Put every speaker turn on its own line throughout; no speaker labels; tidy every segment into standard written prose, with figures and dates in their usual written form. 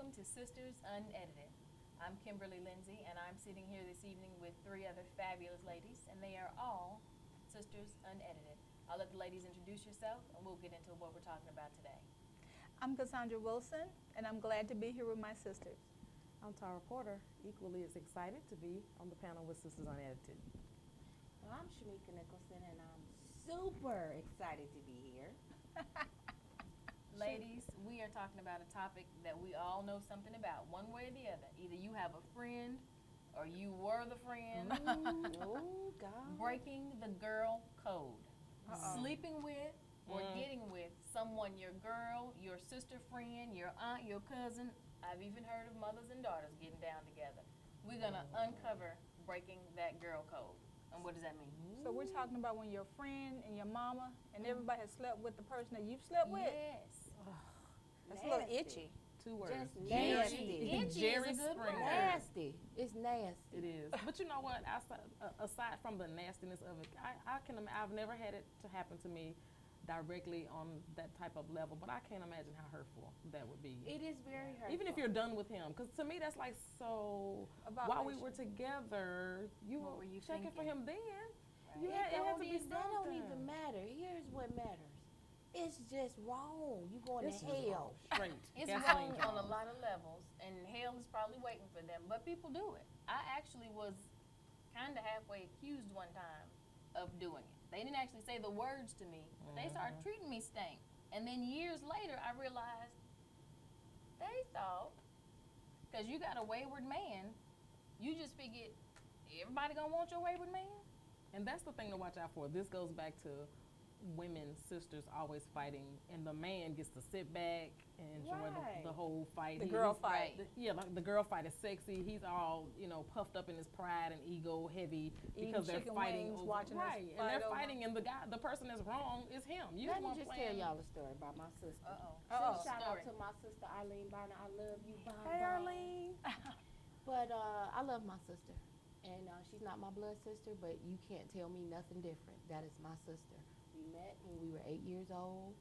welcome to Sisters Unedited. I'm Kimberly Lindsay, and I'm sitting here this evening with three other fabulous ladies, and they are all Sisters Unedited. I'll let the ladies introduce yourself, and we'll get into what we're talking about today.
I'm Cassandra Wilson, and I'm glad to be here with my sisters.
I'm Tara Porter, equally as excited to be on the panel with Sisters Unedited.
Well, I'm Shamika Nicholson, and I'm super excited to be here.
Ladies, we are talking about a topic that we all know something about, one way or the other. Either you have a friend or you were the friend.
Oh, God.
Breaking the girl code.
Uh-oh.
Sleeping with or getting with someone, your girl, your sister friend, your aunt, your cousin. I've even heard of mothers and daughters getting down together. We're going to uncover breaking that girl code. And what does that mean?
So we're talking about when your friend and your mama and everybody has slept with the person that you've slept with.
Yes.
That's a little
Nasty.
itchy.
2 words.
Just nasty.
Itchy
Jerry
is a good
Springer.
word.
Nasty. It's nasty.
It is. But you know what? Aside from the nastiness of it, I've never had it to happen to me directly on that type of level, but I can't imagine how hurtful that would be.
It is very hurtful.
Even if you're done with him, because to me that's like so.
About
While we were together, you
What
were
were you
checking for
thinking?
him then.
Right.
It had to be
That don't
something.
even matter. Here's what matters. It's just wrong. You going
This
to
is
hell.
Straight.
It's
Gasoline
wrong on a
bombs.
lot of levels, and hell is probably waiting for them, but people do it. I actually was kind of halfway accused one time of doing it. They didn't actually say the words to me, but they started treating me stank. And then years later, I realized they thought, because you got a wayward man, you just figured everybody gonna want your wayward man?
And that's the thing to watch out for. This goes back to women, sisters always fighting, and the man gets to sit back and enjoy
Right.
the whole fight.
The girl
He's-
fight.
Like the girl fight is sexy. He's all, puffed up in his pride and ego heavy
Eating
because they're
chicken
fighting
wings,
over,
watching us
right, and
fight
they're
over-
fighting, and the person that's wrong is him. You
Let me
want
just
playing-
tell y'all a story about my sister.
Uh-oh.
Shout
Story.
out to my sister Eileen Barner. I love you, Bon
Hey,
Bon.
Arlene.
But I love my sister. And she's not my blood sister, but you can't tell me nothing different. That is my sister. We met when we were 8 years old.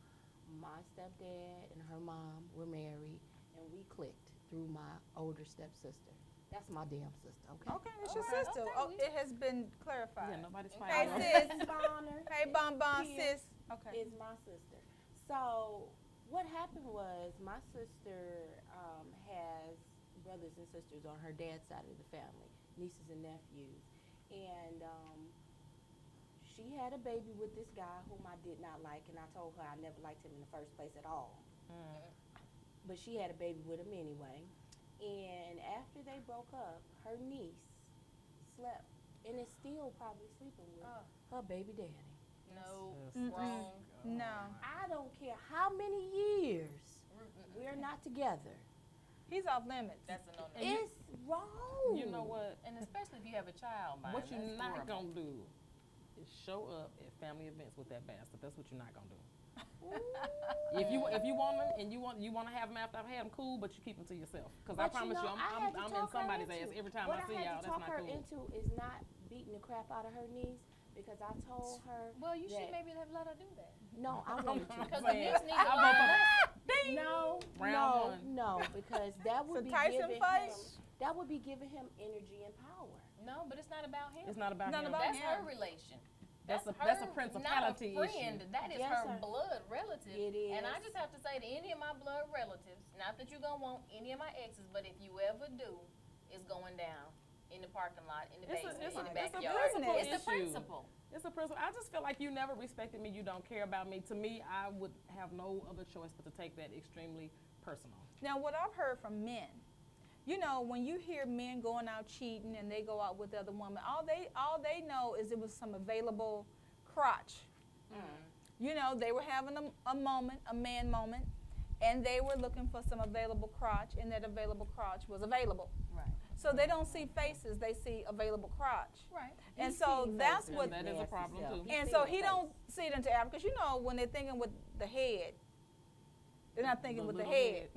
My stepdad and her mom were married, and we clicked through my older stepsister. That's my damn sister, okay?
Okay, it's your
Okay,
sister.
okay,
Oh,
we-
it has been clarified.
Yeah, nobody's
Hey,
fighting. over-
sis.
Eileen Barner
Hey, Bon Bon,
Here
sis. Okay.
is my sister. So what happened was my sister has brothers and sisters on her dad's side of the family, nieces and nephews. And she had a baby with this guy whom I did not like, and I told her I never liked him in the first place at all. But she had a baby with him anyway. And after they broke up, her niece slept and is still probably sleeping with her baby daddy.
No,
Yes.
wrong.
No.
I don't care how many years we're not together.
He's off limits.
That's a no-no.
And you-
It's wrong.
You know what?
And especially if you have a child, mind,
What you're
that's
not
horrible.
gonna do is show up at family events with that bastard. That's what you're not gonna do.
Ooh.
If you want him and you want to have him after I've had him, cool. But you keep him to yourself. Because I
But
promise you,
I had
I'm
to
in
talk her
somebody's
into
ass
it.
every time
what
I see
had
y'all.
to
That's
talk
not
her
cool.
into is not beating the crap out of her niece because I told her
Well, you should
that-
maybe have let her do that.
no, I wanted to.
Because the
saying,
niece needs
I
to
vote for
learn.
Ding!
No,
Round one.
no, because that would
So
be
Tyson
giving
fight?
him that would be giving him energy and power.
No, but it's not about him.
It's not about
Not
him.
about
That's
him.
her relation.
That's a
her,
principality
not a friend.
issue.
That is
Yes,
her
sir.
blood relative.
It
And I
is.
just have to say to any of my blood relatives, not that you're going to want any of my exes, but if you ever do, it's going down in the parking lot, in the basement, in the
It's a
backyard.
principle
It's the
issue.
principle.
It's a principle. I just feel like you never respected me. You don't care about me. To me, I would have no other choice but to take that extremely personal.
Now, what I've heard from men, when you hear men going out cheating and they go out with other women, all they know is it was some available crotch. They were having a moment, a man moment, and they were looking for some available crotch, and that available crotch was available.
Right.
So they don't see faces; they see available crotch.
Right.
And
He
so
seen
that's
faces,
what.
That is a
nasty
problem,
self.
too.
And
seen
so
the
he
face.
don't see it into Africa, because when they're thinking with the head, they're not thinking with the
little
head.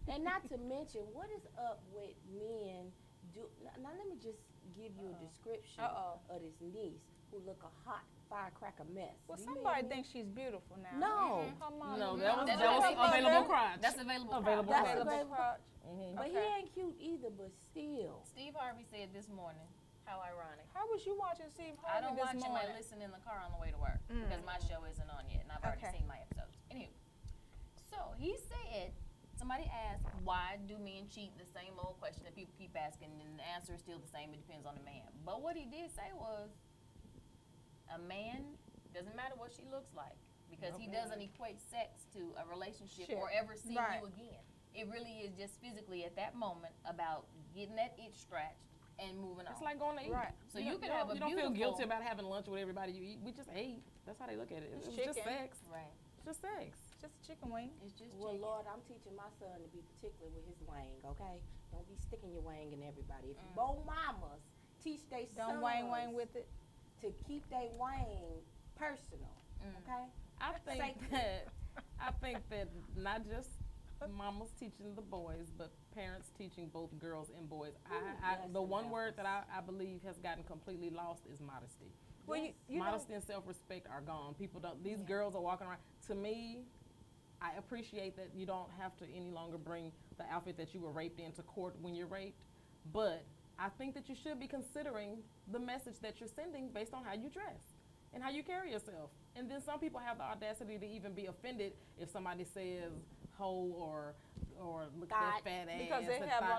And not to mention, what is up with men do? Now let me just give you a description
Uh-oh.
of this niece who look a hot firecracker mess.
Well,
Do you hear
somebody
me?
thinks she's beautiful now.
No.
Her mama.
No, that was
That's
available
available.
crotch.
That's available.
Available
crotch.
That's
Available
available.
crotch.
But he
Okay.
ain't cute either, but still.
Steve Harvey said this morning, how ironic.
How was you watching Steve
I
Harvey
don't
this
watch him.
morning?
I listen in the car on the way to work because my show isn't on yet, and I've already
Okay.
seen my episodes. Anywho, so he said, somebody asked, why do men cheat? The same old question that people keep asking, and the answer is still the same. It depends on the man. But what he did say was, a man doesn't matter what she looks like because he doesn't equate sex to a relationship
Sure.
or ever seeing
Right.
you again. It really is just physically at that moment about getting that itch scratched and moving on.
It's like going to eat.
Right.
So you can have a
You don't feel
beautiful-
guilty about having lunch with everybody you eat. We just ate. That's how they look at it. It
It's
was just
chicken.
sex.
right.
It's just sex.
Just a chicken wing.
It's just
Well,
chicken.
Lord, I'm teaching my son to be particular with his wang, okay? Don't be sticking your wang in everybody. If you both mamas teach they
Don't
sons
wang with it.
to keep their wang personal, okay?
I think that not just mamas teaching the boys, but parents teaching both girls and boys.
yes,
The
and
one word
apples.
that I believe has gotten completely lost is modesty.
Well,
Yes.
you know,
Modesty and self-respect are gone. People don't. These girls are walking around. To me, I appreciate that you don't have to any longer bring the outfit that you were raped into court when you're raped, but I think that you should be considering the message that you're sending based on how you dress and how you carry yourself. And then some people have the audacity to even be offended if somebody says hoe or look at that fat ass.
because they
that
have
thigh.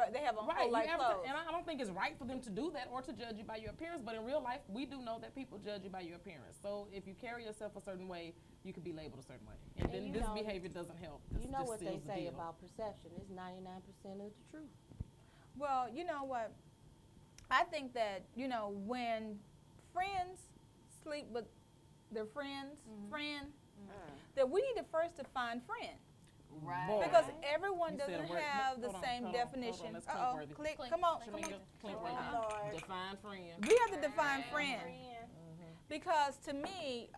on they have on
Right,
whole
you
like
have
clothes.
and I don't think it's right for them to do that or to judge you by your appearance. But in real life, we do know that people judge you by your appearance. So if you carry yourself a certain way, you could be labeled a certain way, and
And
then
you
this
know-
behavior doesn't help. This
You know
just
what they
seals the
say
deal.
about perception. It's 99% of the truth.
Well, you know what? I think that, when friends sleep with their friends, that we need to first define friend.
Right.
Boy.
Because everyone
You said a
doesn't
word.
have the
Hold on,
same
hold on,
definition.
hold on, that's
Uh-oh,
Clinkworthy.
click,
Clink,
come on,
clink,
come on.
clink.
Clinkworthy.
Lord.
Define friend.
We have to define friend.
Friend.
Because to me,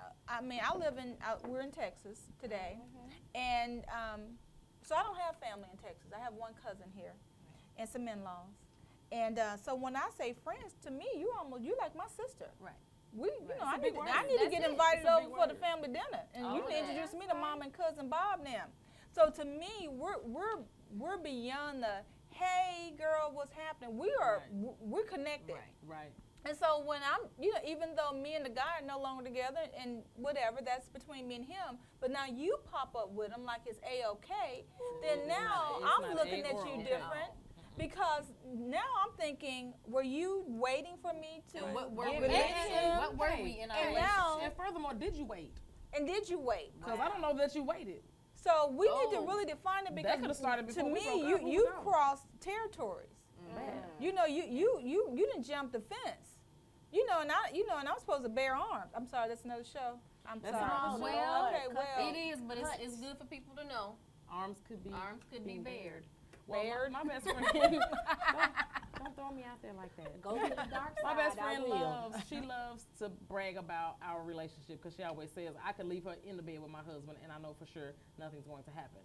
we're in Texas today, and so I don't have family in Texas. I have one cousin here, and some in-laws, and so when I say friends, to me, you like my sister.
Right.
I
big
need
word.
to
That's
get
it.
invited
It's a
over
big
for the
word.
family dinner, and
Oh,
you can
yeah.
introduce me to mom and cousin Bob now. So to me, we're beyond the hey girl, what's happening? We're connected.
Right.
Right.
And so when I'm, even though me and the guy are no longer together and whatever, that's between me and him, but now you pop up with him like it's A-OK, then now
it's
I'm
not
looking
A
at
or
you
okay.
different because now I'm thinking, were you waiting for me to
And what were
get
we?
with him?
What were we in our
And
relationship?
now-
And furthermore, did you wait?
And did you wait?
Because I don't know that you waited.
So we need to
Oh.
really define it because
could've started
to
before we
me,
broke up. Who
you
knows?
crossed territories.
Bad.
You didn't jump the fence. And I'm supposed to bear arms. I'm sorry, that's another show. I'm
That's
sorry.
another show.
Well,
okay, well.
It is, but
Cuts.
it's good for people to know.
Arms could be.
Arms could be
being
bared.
Well,
Bared.
my best friend. don't throw me out there like that.
Go to the dark side.
My best
I
friend
will.
loves to brag about our relationship because she always says, I could leave her in the bed with my husband and I know for sure nothing's going to happen.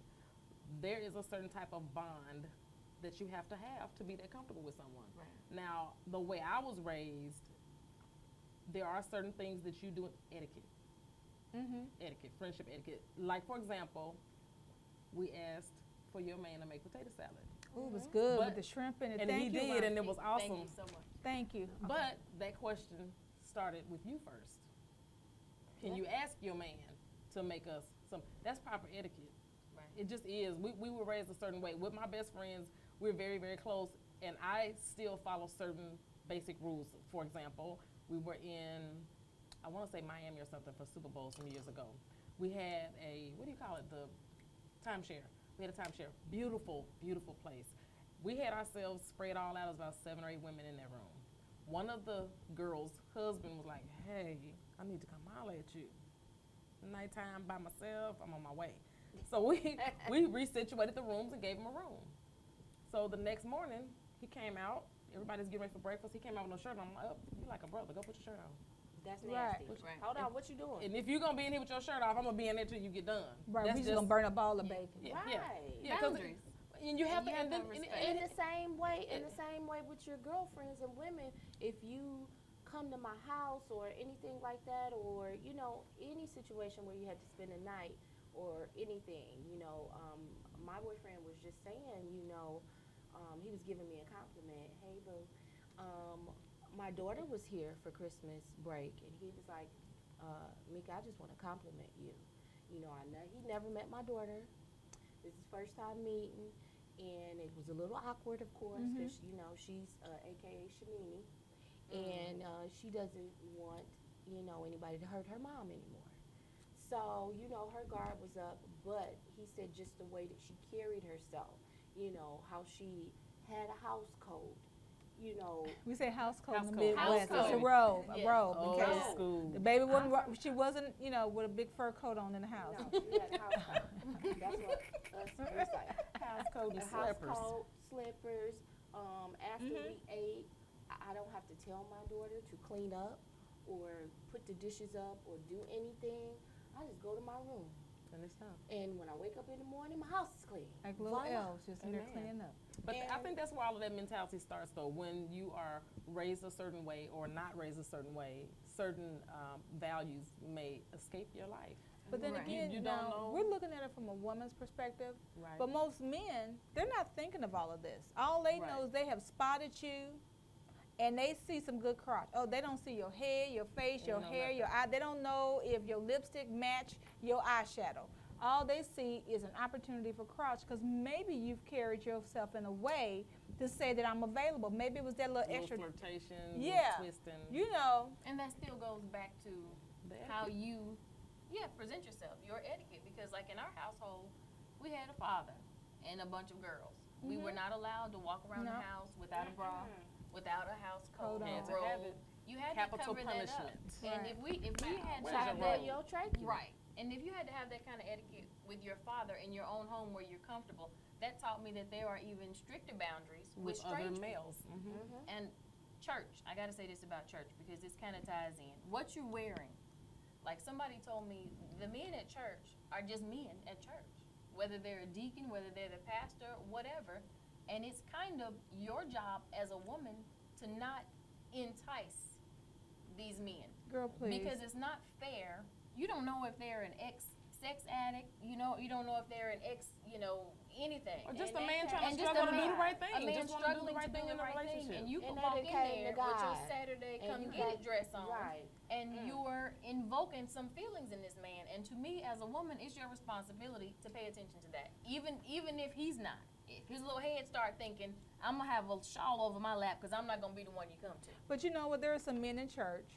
There is a certain type of bond that you have to be that comfortable with someone.
Right.
Now, the way I was raised, there are certain things that you do in etiquette. Etiquette, friendship etiquette. Like, for example, we asked for your man to make potato salad.
Ooh, it was good
But-
with the shrimp in it.
And
Thank
he
you,
did,
Ron.
and it was awesome.
Thank you so much.
Thank you.
But that question started with you first. Can you ask your man to make us some? That's proper etiquette.
Right.
It just is. We were raised a certain way. With my best friends, we're very, very close, and I still follow certain basic rules. For example, we were in, I want to say Miami or something for Super Bowl some years ago. We had what do you call it? The timeshare. We had a timeshare. Beautiful, beautiful place. We had ourselves spread all out. It was about 7 or 8 women in that room. One of the girls' husband was like, hey, I need to come holler at you. Nighttime by myself, I'm on my way. So we resituated the rooms and gave him a room. So the next morning, he came out. Everybody's getting ready for breakfast. He came out with no shirt on. I'm like, oh, you like a brother. Go put your shirt on.
That's
Right.
nasty.
Right.
Hold on, what you doing?
And if you're going to be in here with your shirt off, I'm going to be in there till you get done.
Right,
That's
we just gonna burn up all the bacon.
Yeah,
Right.
yeah, 'cause
Boundaries.
and you have to,
You have
and then,
to
and,
respect.
and,
In the same way with your girlfriends and women, if you come to my house or anything like that, or any situation where you had to spend a night or anything, my boyfriend was just saying, he was giving me a compliment. Hey, boo, my daughter was here for Christmas break, and he was like, Mika, I just want to compliment you. He never met my daughter. This is first time meeting, and it was a little awkward, of course, because she's AKA Shanini, and she doesn't want anybody to hurt her mom anymore. So her guard was up, but he said just the way that she carried herself, how she had a house code.
We say house code in the
House
Midwest.
code.
It's a robe,
Yeah.
a robe.
Old
In case
school.
the baby wasn't, she wasn't, with a big fur coat on in the house.
No, she had a house code. That's what us was like.
House code
A
and
house
slippers.
coat, slippers. After we ate, I don't have to tell my daughter to clean up or put the dishes up or do anything. I just go to my room.
And it's done.
And when I wake up in the morning, my house is clean.
Like little
Voila.
elves, just in there
Amen.
cleaning up.
But I
And-
think that's where all of that mentality starts, though. When you are raised a certain way or not raised a certain way, certain values may escape your life.
But then
Right.
again,
You
now,
don't know.
we're looking at it from a woman's perspective.
Right.
But most men, they're not thinking of all of this. All they know
Right.
is they have spotted you, and they see some good crotch. Oh, they don't see your head, your face,
They
your
know
hair,
nothing.
your eye. They don't know if your lipstick match your eyeshadow. All they see is an opportunity for crotch because maybe you've carried yourself in a way to say that I'm available. Maybe it was that little
little
extra,
flirtation,
Yeah.
little twisting.
And that still goes back to
The
how
etiquette.
you present yourself, your etiquette. Because like in our household, we had a father and a bunch of girls. We were not allowed to walk around
No.
the house without a bra, without a house coat,
Coat
or
on.
a
Had to have
robe.
it.
You had
Capital
to cover that up.
punishment.
And
Right.
if we had
Where's
to have
your
that,
robe?
Your trachea.
right, and if you had to have that kind of etiquette with your father in your own home where you're comfortable, that taught me that there are even stricter boundaries with
With other
strange people.
males. Mm-hmm.
And church, I gotta say this about church because this kind of ties in. What you're wearing. Like somebody told me, the men at church are just men at church. Whether they're a deacon, whether they're the pastor, whatever. And it's kind of your job as a woman to not entice these men.
girl, please.
Because it's not fair. You don't know if they're an ex-sex addict. You don't know if they're an anything.
Or just
And
a man
they-
trying to
and just
struggle
a
to do the
man-
right thing.
A man
Just wanna do the
struggling
right
to do
thing
the
in a
right thing,
relationship.
and you
And
can
they
walk
done
in
came
there
to
with your
God.
Saturday
And
come
you
get
had-
it dress on,
Right.
and you're invoking some feelings in this man. And to me, as a woman, it's your responsibility to pay attention to that. Even if he's not, if his little head start thinking, I'm gonna have a shawl over my lap because I'm not gonna be the one you come to.
But you know what? There are some men in church,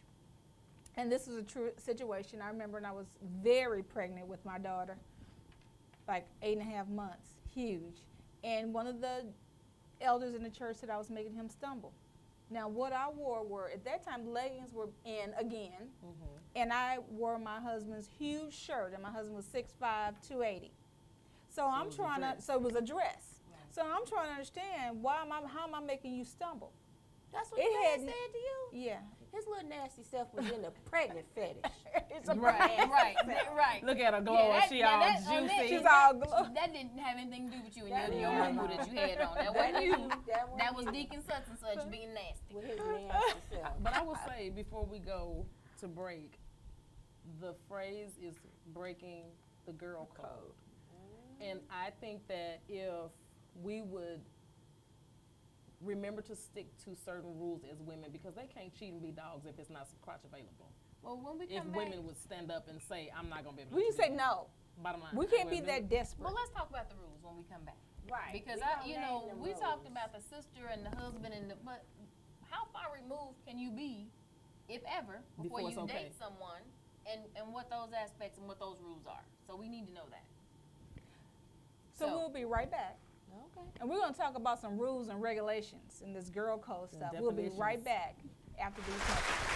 and this is a true situation. I remember when I was very pregnant with my daughter, like 8.5 months, huge. And one of the elders in the church said I was making him stumble. Now, what I wore were, at that time, leggings were in again, and I wore my husband's huge shirt, and my husband was 6'5", 280. So
it
I'm
was a
trying to,
dress.
so it was a dress.
Right.
So I'm trying to understand how am I making you stumble?
That's what
It
your dad
had-
said to you?
Yeah.
His little nasty self was in the pregnant fetish.
It's a
Right, right.
Look at her glowing.
that-
She
now
all
that- on that-
juicy.
She's all glow.
That didn't have anything to do with you and
That
your
didn't
moo that you had on. That wasn't you. That was
you.
Deacon such and such being nasty.
With his nasty self.
But I will say, before we go to break, the phrase is breaking the girl code. And I think that if we would remember to stick to certain rules as women, because they can't cheat and be dogs if it's not crotch available.
Well, when we
If
come back,
women would stand up and say, I'm not going to be able to
We
do
just say
it.
no.
Bottom line.
We
I
can't be
wouldn't do
that
it.
desperate.
well, let's talk about the rules when we come back.
Right.
Because
We gonna name them
we talked
rules.
about the sister and the husband but how far removed can you be, if ever, before
Before it's
you
okay.
date someone, and what those aspects and what those rules are. So we need to know that.
So
So-
we'll be right back.
Okay.
And we're going to talk about some rules and regulations in this girl code
And
stuff. We'll be right
definitions.
back after these messages.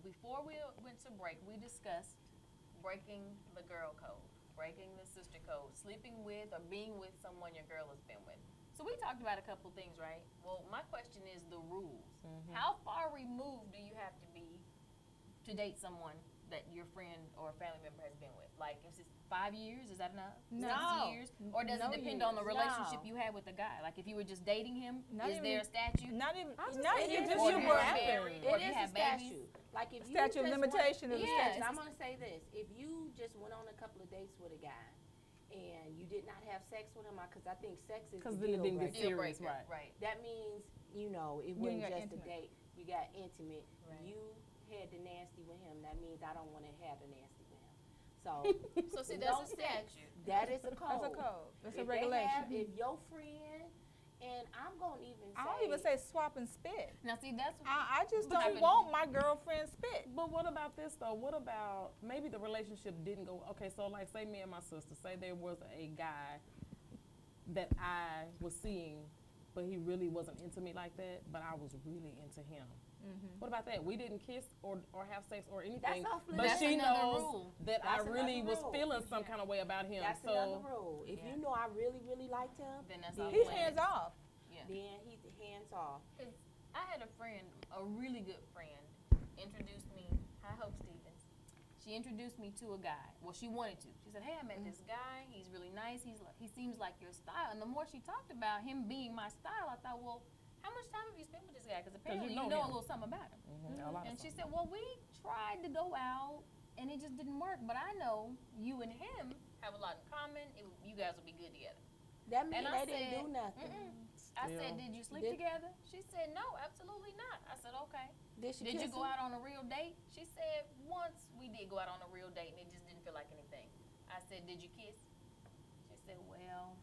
before we went to break, we discussed breaking the girl code, breaking the sister code, sleeping with or being with someone your girl has been with. So we talked about a couple things, right? Well, my question is the rules. How far removed do you have to be to date someone that your friend or family member has been with? Like, if it's 5 years, is that enough?
No.
6 years? Or does
No
it depend on the
years.
relationship
No.
you had with the guy? Like, if you were just dating him,
Not
is
even-
there a statute?
Not even.
I just
Not
think
even
it's
Or
just
if
you
you're
were
married,
It
or if you
is a
have babies?
statute. Like if you
Statute of
just
limitation
went,
is a
yes,
statute.
I'm gonna say this: if you just went on a couple of dates with a guy, and you did not have sex with him, because I think sex is
Because
the
then it
deal
didn't get
breaker.
Deal
serious,
breaker,
right?
That means it
You
wasn't
got
just
intimate.
a date. You got intimate.
Right.
You had the nasty with him. That means I don't want to have the nasty with him. So
So see,
no
that's a
sex.
statute.
That is a code.
That's a code. That's a
If they
regulation.
have- if your friend, and I'm gonna even say,
I don't even say swap and spit.
Now, see, that's
I just
But
don't
you-
want my girlfriend spit.
But what about this though? What about maybe the relationship didn't go? Okay, so like say me and my sister, say there was a guy that I was seeing, but he really wasn't into me like that, but I was really into him. What about that? We didn't kiss or have sex or anything,
off
but
That's
she
another
knows
rule.
that I
That's
really
another
was
rule.
feeling some kind of way about him.
that's
so
another rule. If
Yeah.
you know I really, really liked him,
Then that's
then
off
He's
limits.
hands off.
Yeah.
then he's hands off.
Cause I had a friend, a really good friend, introduced me. Hi, Hope Stevens. She introduced me to a guy. Well, she wanted to. She said, "Hey, I met this guy. He's really nice. He seems like your style." And the more she talked about him being my style, I thought, well, how much time have you spent with this guy? Because apparently you
know
know a
him.
little something about him.
a lot of
And she
stuff.
said, well, we tried to go out, and it just didn't work. But I know you and him have a lot in common. You guys will be good together.
That means
And I
they didn't do
said,
nothing.
I
Still.
said, did you sleep
Did-
together? She said, no, absolutely not. I said, okay.
Did she
Did you
kiss
go
him?
out on a real date? She said, once we did go out on a real date, and it just didn't feel like anything. I said, did you kiss? She said, well,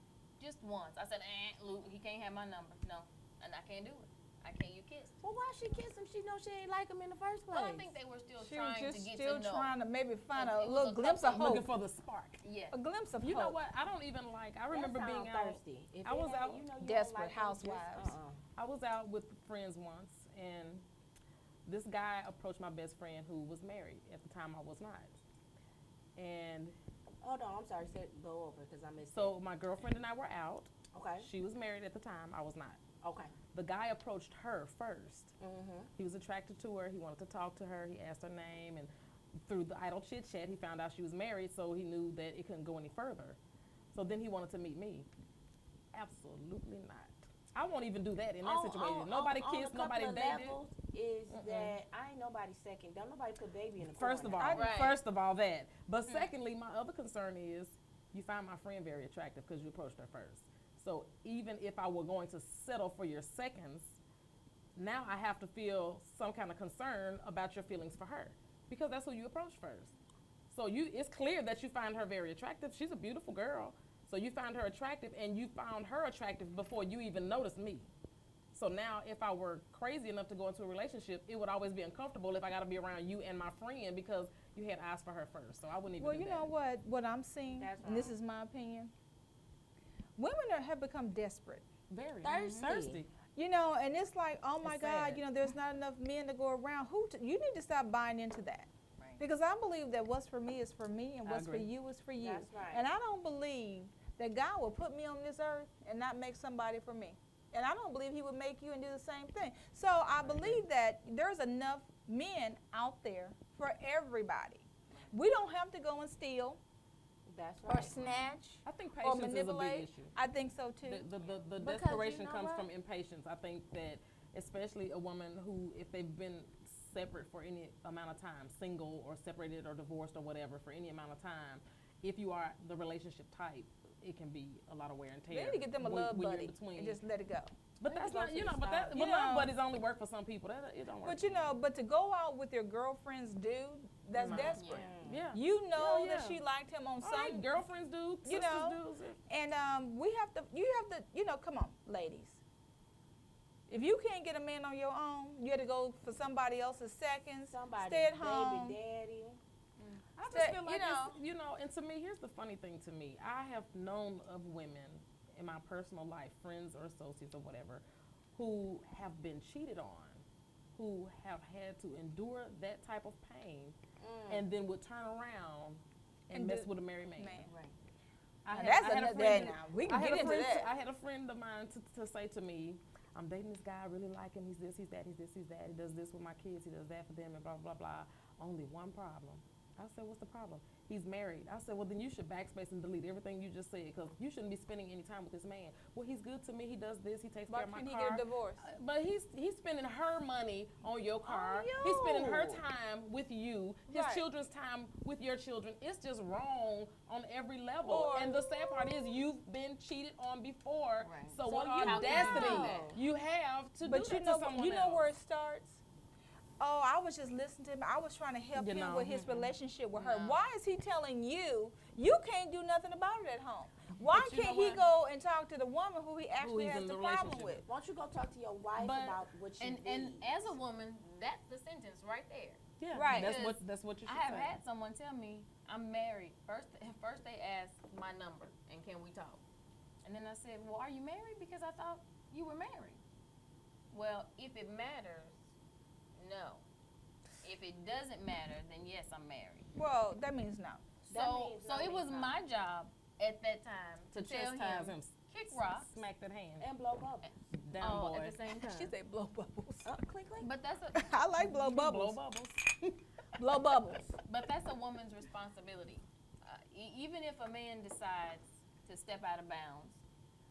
just once. I said, Luke, he can't have my number. No, and I can't do it. I can't. You kiss.
Well, why she kiss him? She know she ain't like him in the first place.
Well, I think they were still
She was
trying
just
to get
still
to know.
trying to maybe find
It
a
was
little
a
glimpse of
couple-
Looking
hope.
for the spark.
Yeah.
A glimpse of
You
hope.
know what? I don't even like. I remember
that
being
sound
out.
thirsty. If
I
it
was
ain't-
out-
you know you
Desperate
don't like him, just,
housewives.
I was out with friends once, and this guy approached my best friend who was married at the time. I was not. And
Hold on, I'm sorry. Go over because I missed
so my girlfriend and I were out.
it. Okay.
She was married at the time. I was not.
Okay.
The guy approached her first.
Mm-hmm.
He was attracted to her. He wanted to talk to her. He asked her name, and through the idle chit chat, he found out she was married. So he knew that it couldn't go any further. So then he wanted to meet me. Absolutely not. I won't even do that in that situation. Nobody kissed. Nobody dated.
Is that I ain't nobody second. Don't nobody put baby in the
First of
corner.
all,
Right.
first of all that. But secondly, my other concern is you find my friend very attractive because you approached her first. So even if I were going to settle for your seconds, now I have to feel some kind of concern about your feelings for her because that's who you approached first. So it's clear that you find her very attractive. She's a beautiful girl. So you find her attractive and you found her attractive before you even noticed me. So now if I were crazy enough to go into a relationship, it would always be uncomfortable if I got to be around you and my friend because you had asked for her first. So I wouldn't even
Well,
do
you
that.
know what I'm seeing,
That's
and this
wrong.
is my opinion. Women have become desperate.
Very
Thirsty.
thirsty.
You know, and it's like, oh my
It's
God,
sad.
you know, there's not enough men to go around. You need to stop buying into that.
Right.
Because I believe that what's for me is for me, and
I
what's for
agree.
you is for you.
That's right.
And I don't believe that God will put me on this earth and not make somebody for me. And I don't believe he would make you and do the same thing. So I believe that there's enough men out there for everybody. We don't have to go and steal
That's
or
right.
snatch
I think
or
patience is a big
manipulate.
issue.
I think so too.
The
Because
desperation
you know
comes
what?
from impatience. I think that especially a woman who, if they've been separate for any amount of time, single or separated or divorced or whatever, for any amount of time, if you are the relationship type, it can be a lot of wear and tear.
They need to get them a
when-
love
when you're
buddy
in between.
and just let it go.
But
They
that's
need to
not,
go
you
to
know,
the
but
stop.
that,
You
but love
know-
buddies only work for some people. It don't work.
But you know, but to go out with your girlfriend's dude, that's
Right.
desperate.
yeah.
You know
Yeah,
that
yeah.
she liked him on
All
some,
right, girlfriends do, sisters
you know,
do.
and you have to, you know, come on, ladies. If you can't get a man on your own, you had to go for somebody else's seconds.
Somebody,
stay at home.
baby daddy.
I just
That,
feel
you
like
know-
it's, you know, and to me, here's the funny thing to me. I have known of women in my personal life, friends or associates or whatever, who have been cheated on, who have had to endure that type of pain and then would turn around and mess with a married man.
Right.
That's another day now. We can get into that.
I had a friend of mine to say to me, I'm dating this guy, I really like him, he's this, he's that, he's this, he's that, he does this with my kids, he does that for them, and blah, blah, blah. Only one problem. I said, what's the problem? He's married. I said, well, then you should backspace and delete everything you just said, because you shouldn't be spending any time with this man. Well, he's good to me, he does this, he takes care of my
Why can't
car.
he get a divorce?
But he's spending her money on your car. He's spending her time with you, his
Right.
children's time with your children. It's just wrong on every level. And the sad part is you've been cheated on before.
Right.
So,
So
what
you
audacity
know.
you have to
But
do
you
that
know,
to someone
you know
else.
where it starts. Oh, I was just listening to him. I was trying to help
You
him
know.
with his relationship with her.
No.
Why is he telling you you can't do nothing about it at home? Why
But you
can't
know
he
what?
go and talk to the woman who he actually
he's
has
in
the
the
problem
relationship
with?
with.
Why don't you go talk to your wife
But-
about what you
And
need?
as a woman, that's the sentence right there.
Yeah,
Right.
That's what you should
I have
say.
had someone tell me I'm married. First they asked my number and can we talk? And then I said, well, are you married? Because I thought you were married. Well, if it matters, no. If it doesn't matter, then yes, I'm married.
Well, that means no.
That
So
means no
it was
means no.
my job at that time
to
tell
chastise
him,
him,
kick rocks.
smack that hand
And blow bubbles.
down, boy.
At the same time.
She said blow bubbles.
Clink, clink.
But that's a
I like blow
Blow
bubbles.
bubbles.
Blow bubbles.
But that's a woman's responsibility. Even if a man decides to step out of bounds,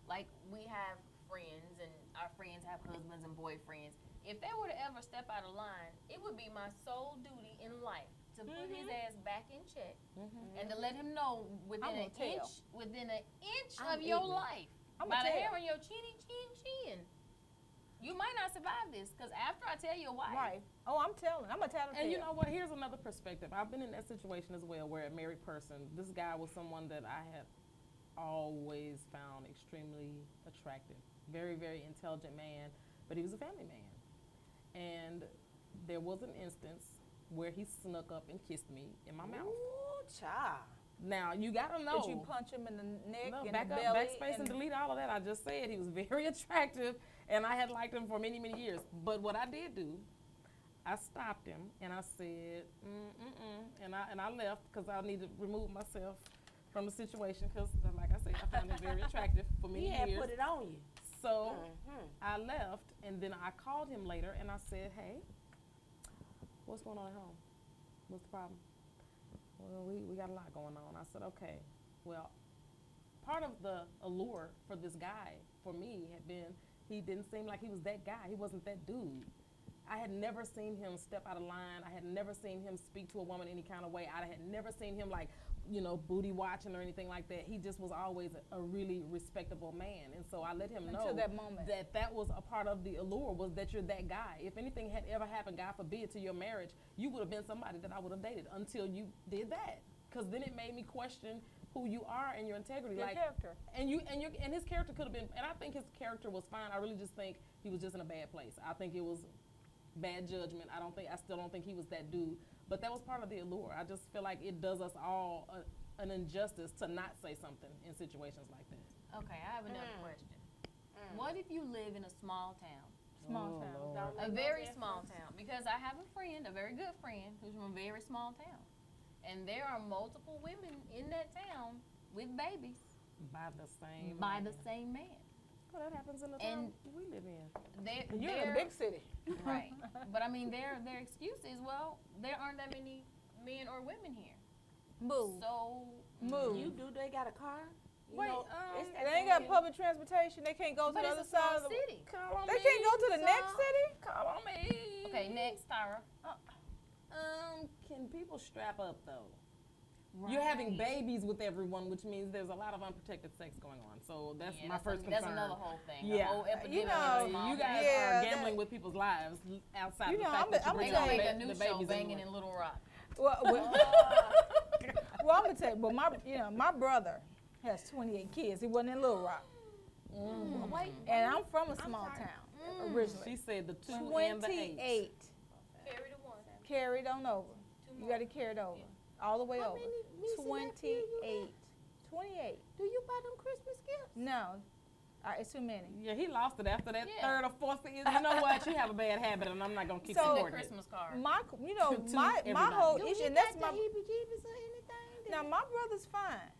like we have friends and our friends have husbands and boyfriends, if they were to ever step out of line, it would be my sole duty in life to put his ass back in check and to let him know within
I'm
an
gonna tell.
inch
I'm
of your
ignorant.
life,
I'ma
by the
tell.
hair on your chin, you might not survive this. Because after I tell your wife,
Right. Oh, I'm telling. I'm gonna tell him.
And you know what? Here's another perspective. I've been in that situation as well, where a married person, this guy was someone that I had always found extremely attractive. Very, very intelligent man, but he was a family man. And there was an instance where he snuck up and kissed me in my mouth.
Ooh, child.
Now, you gotta know.
Did you punch him in the neck,
No,
in
back
the
up,
belly?
backspace, and delete all of that. I just said he was very attractive, and I had liked him for many, many years. But what I did do, I stopped him, and I said, and I left because I needed to remove myself from the situation because, like I said, I found him very attractive for many
He had
years.
put it on you.
So
Mhm.
I left, and then I called him later, and I said, hey, what's going on at home? What's the problem? Well, we got a lot going on. I said, okay. Well, part of the allure for this guy, for me, had been he didn't seem like he was that guy. He wasn't that dude. I had never seen him step out of line. I had never seen him speak to a woman any kind of way. I had never seen him like, booty watching or anything like that. He just was always a really respectable man. And so I let him know
Until that moment.
that was a part of the allure, was that you're that guy. If anything had ever happened, God forbid, to your marriage, you would have been somebody that I would have dated until you did that. Because then it made me question who you are and your integrity.
Your character.
And his character could have been, and I think his character was fine. I really just think he was just in a bad place. I think it was bad judgment. I still don't think he was that dude. But that was part of the allure. I just feel like it does us all an injustice to not say something in situations like that.
okay, I have another question. What if you live in a small town?
Small town.
Lord.
Don't
A
make no
very
difference.
small town, because I have a friend, a very good friend, who's from a very small town, and there are multiple women in that town with babies
By the same
by
man.
the same man.
Well, that happens in the
And-
town we live in.
You're in a big city.
Right, but I mean, their excuse is, well, there aren't that many men or women here.
Move.
So
Move.
They got a car? You
Wait,
know, it's that
They ain't got
thing.
public transportation. They can't go to
but
the
it's
other
a small
side of the
city.
Call on
They
me.
can't go to the
So-
next city?
Call on me.
Okay, next, Tyra.
Can people strap up though? You're having
Right.
babies with everyone, which means there's a lot of unprotected sex going on. So that's
Yeah,
my
that's
first
That's
concern.
another whole thing.
Yeah.
The whole epidemic.
You know,
in small
You guys
towns.
Yeah,
are
that-
gambling with people's lives outside
You
the
know,
fact that
I'ma
you
They
tell
gonna
you.
make a new
the
show,
babies
Banging
anyway.
in Little Rock.
Well, I'm gonna tell you. But my brother has 28 kids. He wasn't in Little Rock,
Wait,
and I'm from a small
sorry.
town originally.
She said the 2 and the 8.
28
carry the one.
carried on over.
Two
You
more.
got to carry it over, all the way
How
over.
many nieces and nephews you got?
28. 28.
Do you buy them Christmas gifts?
No, It's too many.
Yeah, he lost it after that
Yeah.
third or fourth. You know what? You have a bad habit, and I'm not gonna keep
So-
Send a
supporting it.
Christmas card.
To
My
everybody.
whole
Do
issue,
he
and
got
that's
the
my.
heebie-jeebies or anything?
Now my brother's fine.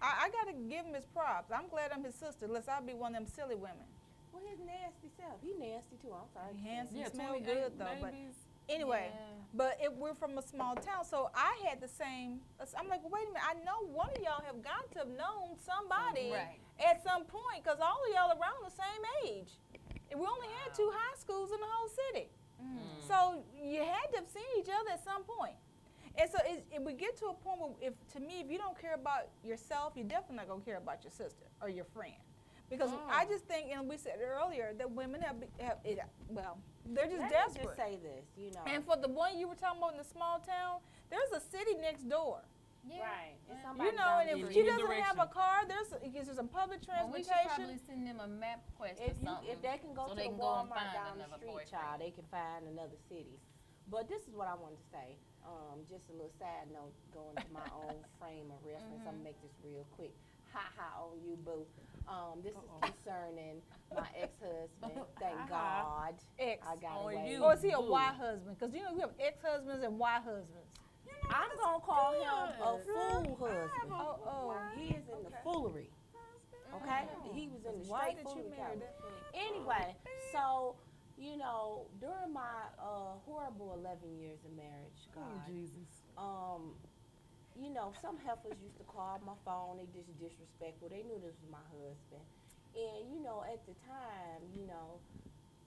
I gotta give him his props. I'm glad I'm his sister. Unless I'll be one of them silly women.
Well, his nasty self. He nasty too. I'm sorry.
He handsome.
Yeah,
smell
28
good though, but
babies.
anyway.
Yeah.
But we're from a small town, so I had the same. I'm like, wait a minute. I know one of y'all have got to have known somebody
Right.
at some point, because all of y'all around the same age. And we only had 2 high schools in the whole city. So you had to have seen each other at some point. And so it would get to a point where, if you don't care about yourself, you're definitely not going to care about your sister or your friend. Because I just think, and we said earlier, that women have it, well, they're just
Let
desperate.
me just say this, you know.
And for the one you were talking about in the small town, there's a city next door.
Yeah.
Right. It's
Yeah.
somebody
You know, and
down
if
the
she
street.
doesn't have a car, there's some public
Well, we should
transportation.
probably send them a map quest or
If
something.
they can go
so
to
they
the
can go and
Walmart
find
down the
another
street,
boyfriend.
child, they can find another city. But this is what I wanted to say. Just a little side note, going to my own frame of reference. I'm gonna make this real quick. Ha ha on you, boo. This is concerning my ex-husband. Thank God
Ex.
I got
On
away.
you.
Or is he a
Boo.
Y husband? Because you know we have ex-husbands and Y husbands.
I'm gonna call him a
good.
fool husband.
Oh.
He is in the foolery. Okay, he was in the
Why
straight
did you
foolery
marry
category.
that fool?
Anyway, so you know, during my horrible 11 years of marriage,
Oh,
God,
Jesus.
you know, some heifers used to call my phone. They just disrespectful. They knew this was my husband, and you know, at the time, you know,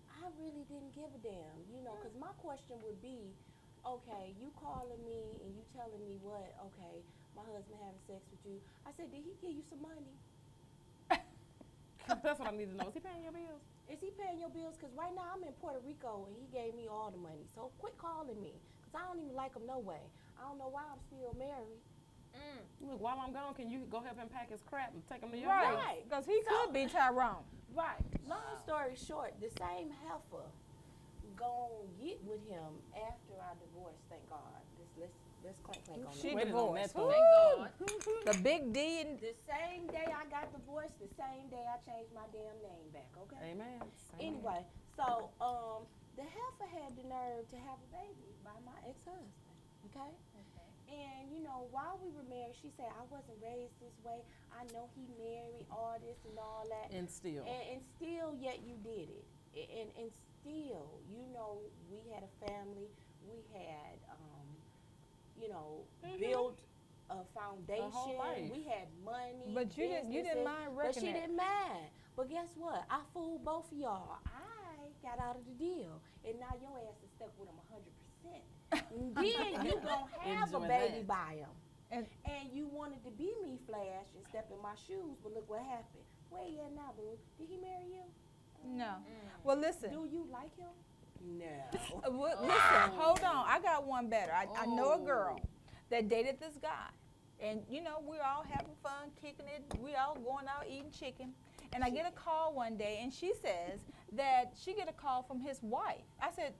I really didn't give a damn, you know, because my question would be, okay, you calling me and you telling me what? Okay, my husband having sex with you. I said, did he give you some money?
That's what I need to know. Is he paying your bills?
Is he paying your bills? Because right now I'm in Puerto Rico and he gave me all the money. So quit calling me because I don't even like him no way. I don't know why I'm still married.
Look, while I'm gone, can you go help him pack his crap and take him to your
Right.
house?
Right.
Because he could be Tyrone.
Right. Long story short, the same heifer gon' get with him after our divorce. Thank God. Let's clank on
She
it.
Waiting on
divorced.
that
Woo!
Thank God.
The big D and
The same day I got divorced, the same day I changed my damn name back. Okay.
Amen.
Anyway, so the heifer had the nerve to have a baby by my ex-husband. Okay. And you know, while we were married, she said I wasn't raised this way. I know he married all this and all that.
And still.
And still, yet you did it. And still, you know, we had a family. We had, you know, built a foundation.
life.
We had money.
But you didn't
businesses,
mind
But
wrecking
she
it.
didn't mind. But guess what? I fooled both of y'all. I got out of the deal, and now your ass is stuck with him 100%. And then you gonna have a
Enjoy
baby
that.
by him.
And-
You wanted to be me, Flash, and step in my shoes, but look what happened. Where you at now, boo? Did he marry you?
no. Well, listen.
Do you like him? No.
Listen, hold on. I got one better. I know a girl that dated this guy. And, you know, we're all having fun, kicking it. We all going out eating chicken. And I get a call one day, and she says that she get a call from his wife. I said,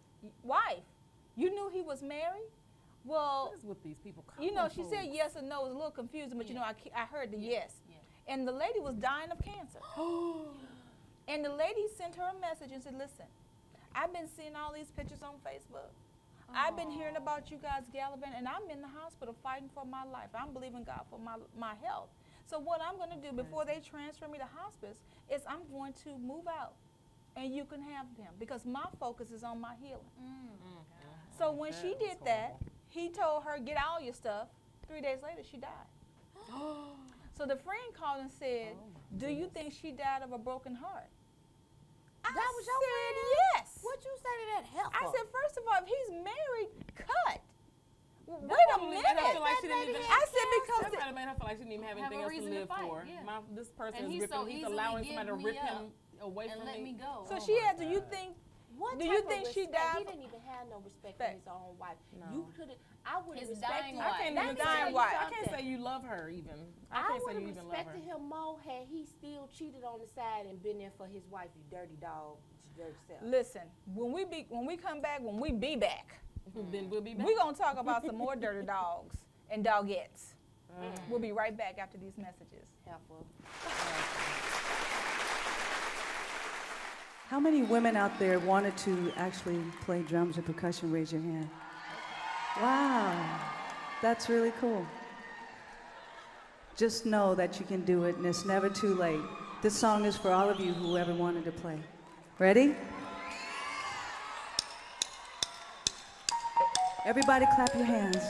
wife, you knew he was married? Well,
What is with these people?
you know, she
calling
said
folks?
yes or no. It was a little confusing, but, you know, I heard the yes.
Yeah.
And the lady was dying of cancer. And the lady sent her a message and said, listen, I've been seeing all these pictures on Facebook. I've been hearing about you guys gallivanting, and I'm in the hospital fighting for my life. I'm believing God for my health. So what I'm going to do before they transfer me to hospice is I'm going to move out, and you can have them because my focus is on my healing. So when she did that, he told her, get all your stuff. 3 days later, she died. So the friend called and said, do you think she died of a broken heart?
That was your
said
friend?
yes.
What you say to that heifer?
I said, first of all, if he's married, cut. Wait a
probably made her
minute.
feel like she didn't even-
I said because
That probably made her feel like she didn't even have
Have a
anything else to
reason to
live
fight,
for.
yeah.
This person
And
is
he's
ripping.
so
He's
easily
allowing
give
somebody to
me
rip
up
him away
and
from
let me go.
so
Oh
she
my
asked, do you
God.
think
What
Do you
type of
think she
respect?
died
He
for-
didn't even have no respect for
Respect.
his own wife.
No.
You could have. I would have
His
respected.
dying
I can't
Let
even
me
say,
tell you
wife.
I can't
something.
say you love her even. I
I
can't
would
say
have
you even love her.
respected him more had he still cheated on the side and been there for his wife. You dirty dog, you dirty self.
listen, when we come back, when we be back,
Then we'll be back.
we're gonna talk about some more dirty dogs and dogettes. We'll be right back after these messages.
Helpful.
How many women out there wanted to actually play drums or percussion? Raise your hand. Wow, that's really cool. Just know that you can do it, and it's never too late. This song is for all of you who ever wanted to play. Ready? Everybody clap your hands.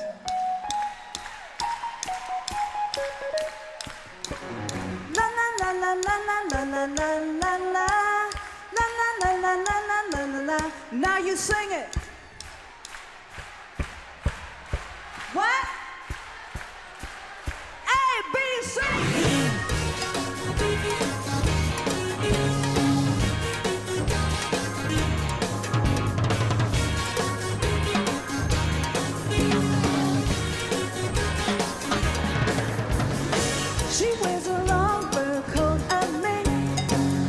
La la la la la la la la la la la la la la la la la. Now you sing it. What? A, B, C. She wears a long fur coat and mink,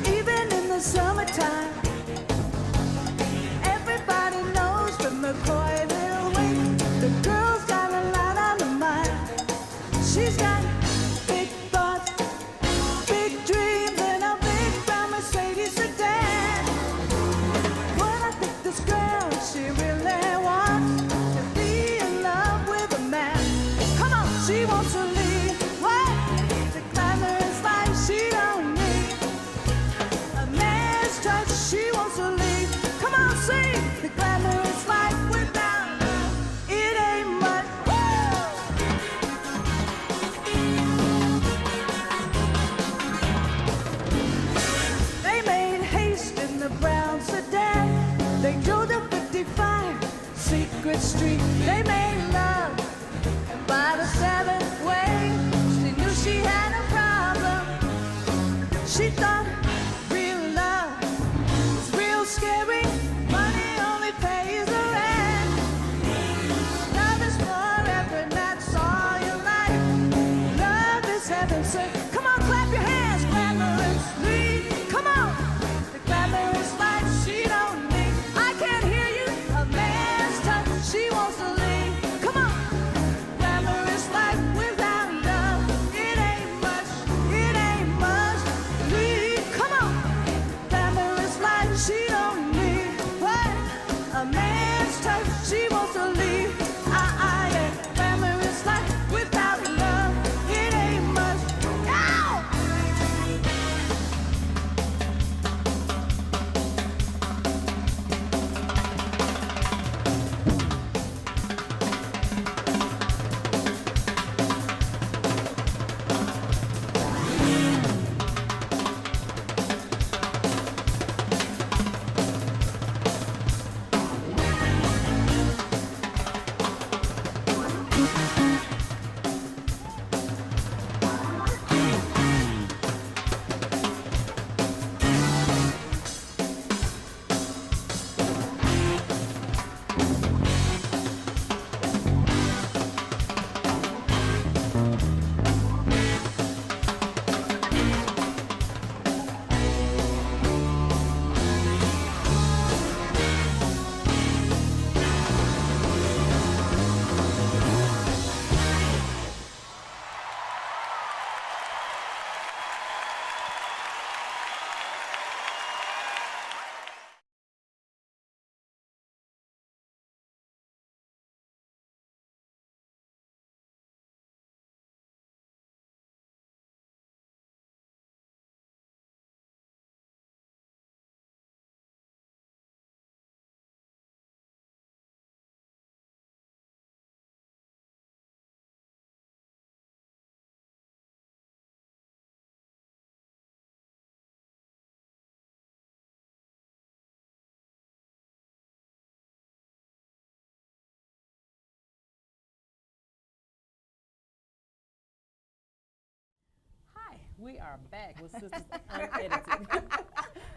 even in the summertime. Everybody knows from the coy little wink, the girl's got a lot on her mind. She's got big thoughts, big dreams, and a big brown Mercedes sedan. But I think this girl, she really wants to be in love with a man. Come on, she wants to leave. What? The glamorous life she don't need. A man's touch, she wants to leave. Come on, sing the glamorous life without love. It ain't much. They made haste in the brown sedan. They drove to 55 Secret Street. They made love, and by the 7th way, she knew she had a problem. She thought real love was real scary. Money only pays the rent. Love is forever, and that's all your life. Love is heaven sent. Come on, clap your hands, glamorously. Come on, the glamorous life she don't need. I can't hear you. A man's touch, she wants to leave. Come on, glamorous life without love. It ain't much. It ain't much. Leave. Come on, glamorous life she don't need. What? A man's touch, she wants to leave. Yeah. Glamorous life without love. It ain't much. Ow!
Hi, we are back with Sisters Unedited.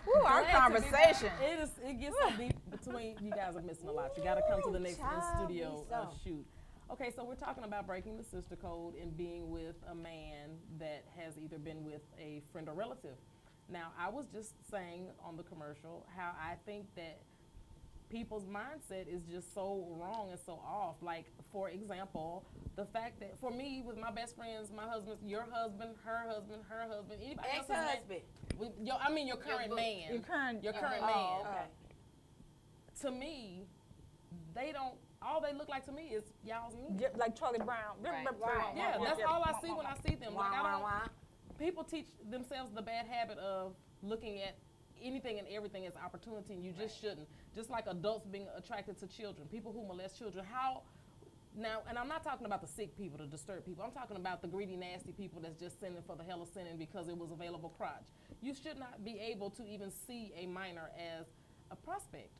Ooh, our
Glad to be
conversation.
back. It gets so deep between you guys are missing a lot. You got to come to the next in-studio
Child, me so.
shoot. Okay, so we're talking about breaking the sister code and being with a man that has either been with a friend or relative. Now, I was just saying on the commercial how I think that people's mindset is just so wrong and so off. Like, for example, the fact that for me, with my best friends, my husband, your husband, her husband, anybody else's man,
Ex-husband.
your current man.
Your current
man.
Oh, okay.
To me, they don't. All they look like to me is y'all's men.
Like Charlie Brown.
Right.
Yeah, that's all I see when I see them. Like,
Wah,
I
wah,
don't.
wah.
People teach themselves the bad habit of looking at anything and everything as opportunity, and you just shouldn't. Just like adults being attracted to children, people who molest children. How now? And I'm not talking about the sick people, the disturbed people. I'm talking about the greedy, nasty people that's just sinning for the hell of sinning because it was available crotch. You should not be able to even see a minor as a prospect.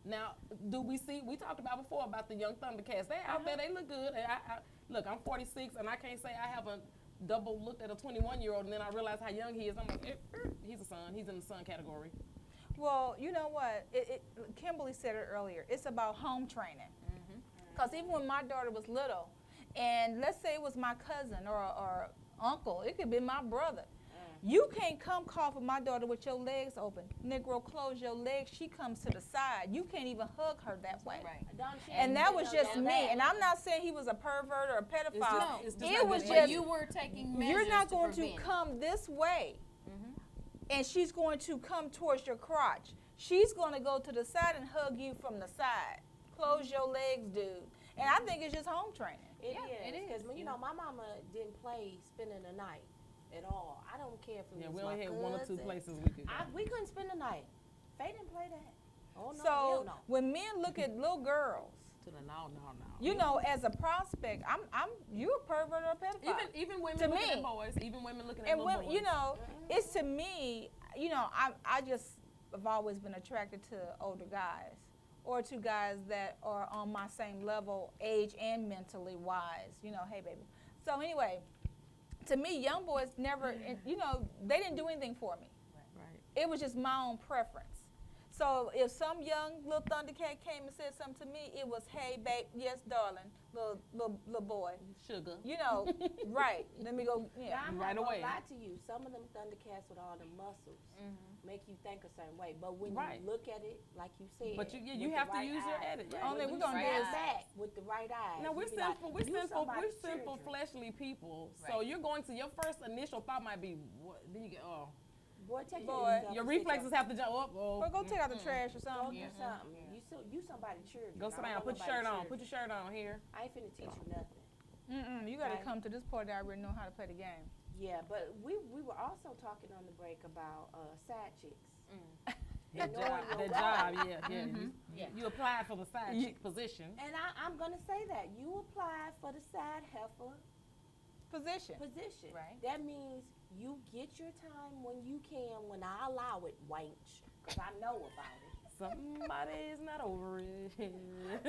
Now, do we see? We talked about before about the young Thundercats. They out there, they look good. And look, I'm 46, and I can't say I haven't double looked at a 21-year-old, and then I realize how young he is. I'm like, he's a son. He's in the son category.
Well, you know what? Kimberly said it earlier. It's about home training. Because even when my daughter was little, and let's say it was my cousin or uncle, it could be my brother. You can't come call for my daughter with your legs open. Negro, close your legs. She comes to the side. You can't even hug her that way.
Right.
And that was just me. And I'm not saying he was a pervert or a pedophile.
It's just
It
like
was
this.
But
just,
you were taking measures
you're not going to
prevent it.
come this way. And she's going to come towards your crotch. She's going to go to the side and hug you from the side. Close your legs, dude. And I think it's just home training.
It
Yeah, it
is. Because,
is.
you know, my mama didn't play spending the night at all. I don't care if it
Yeah,
was
we
my
only had one or two
cousin.
places we could go.
We couldn't spend the night. Faye didn't play that. Oh, no,
So
hell no.
when men look at little girls,
To the no.
you know, as a prospect, you a pervert or a pedophile.
Even women
To
looking
me.
at boys. Even women looking at
And
little
when,
boys.
you know, it's to me, you know, I just have always been attracted to older guys or to guys that are on my same level, age and mentally wise. You know, hey, baby. So anyway, to me, young boys never, and, you know, they didn't do anything for me.
Right.
It was just my own preference. So if some young little Thundercat came and said something to me, it was, hey, babe, yes, darling, little boy.
Sugar.
You know, right. Let me go,
Now,
yeah.
I'm
Right
not
away.
gonna lie to you. Some of them Thundercats with all the muscles make you think a certain way. But when
Right.
you look at it, like you said,
But you
with
you
the
have to
right
use your
eyes,
edit.
right,
Only
when
we're
you
gonna
stand
do is-
back with the right eyes.
Now we're
you be like,
sinful.
"You somebody's
Sinful,
children."
fleshly people. So
Right.
you're going to your first initial thought might be, what? Then you get, oh,
Boy, take
Boy.
yourself
your
and sit
reflexes
down.
have to jump up.
Or
Oh,
go take out the trash or
Go
something.
do something. You somebody's children.
go
I
sit
don't
down.
want
Put your
nobody's
shirt on.
children.
Put your shirt on here.
I ain't finna teach you nothing.
You got to
Right.
come to this part that I already know how to play the game.
Yeah, but we were also talking on the break about side chicks.
That
And knowing
job,
your
that
worth.
job, yeah.
Yeah.
You applied for the side
You-
chick position.
And I'm gonna say that you applied for the side heifer
Position.
position.
Right.
That means you get your time when you can, when I allow it, wench, because I know about it.
Somebody's not over it.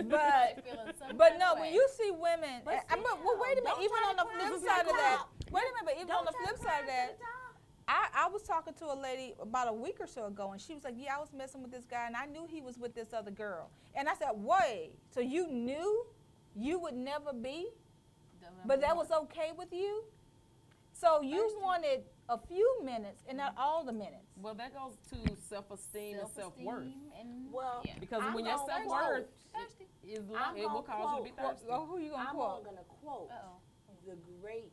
But
Feeling some
but
kind
no,
of
when
way.
you see women,
But
well, wait a
still,
minute. Even
don't
on the
try to
flip
climb
side
to
of
the
that,
top.
wait a minute. But even
Don't
on the
try to
flip side of
climb to
that,
the top.
I was talking to a lady about a week or so ago, and she was like, "Yeah, I was messing with this guy, and I knew he was with this other girl." And I said, "Wait, so you knew you would never be, but that was okay with you? So you wanted a few minutes and not all the minutes."
Well, that goes to self-esteem and self-worth.
Self-esteem and
Well,
yeah.
Because
I'm
when your
gonna
self-worth
Thirsty.
is low,
I'm
it will
gonna
cause you to be
quote-
thirsty.
Oh, who you gonna
I'm
quote?
gonna quote
Uh-oh.
the great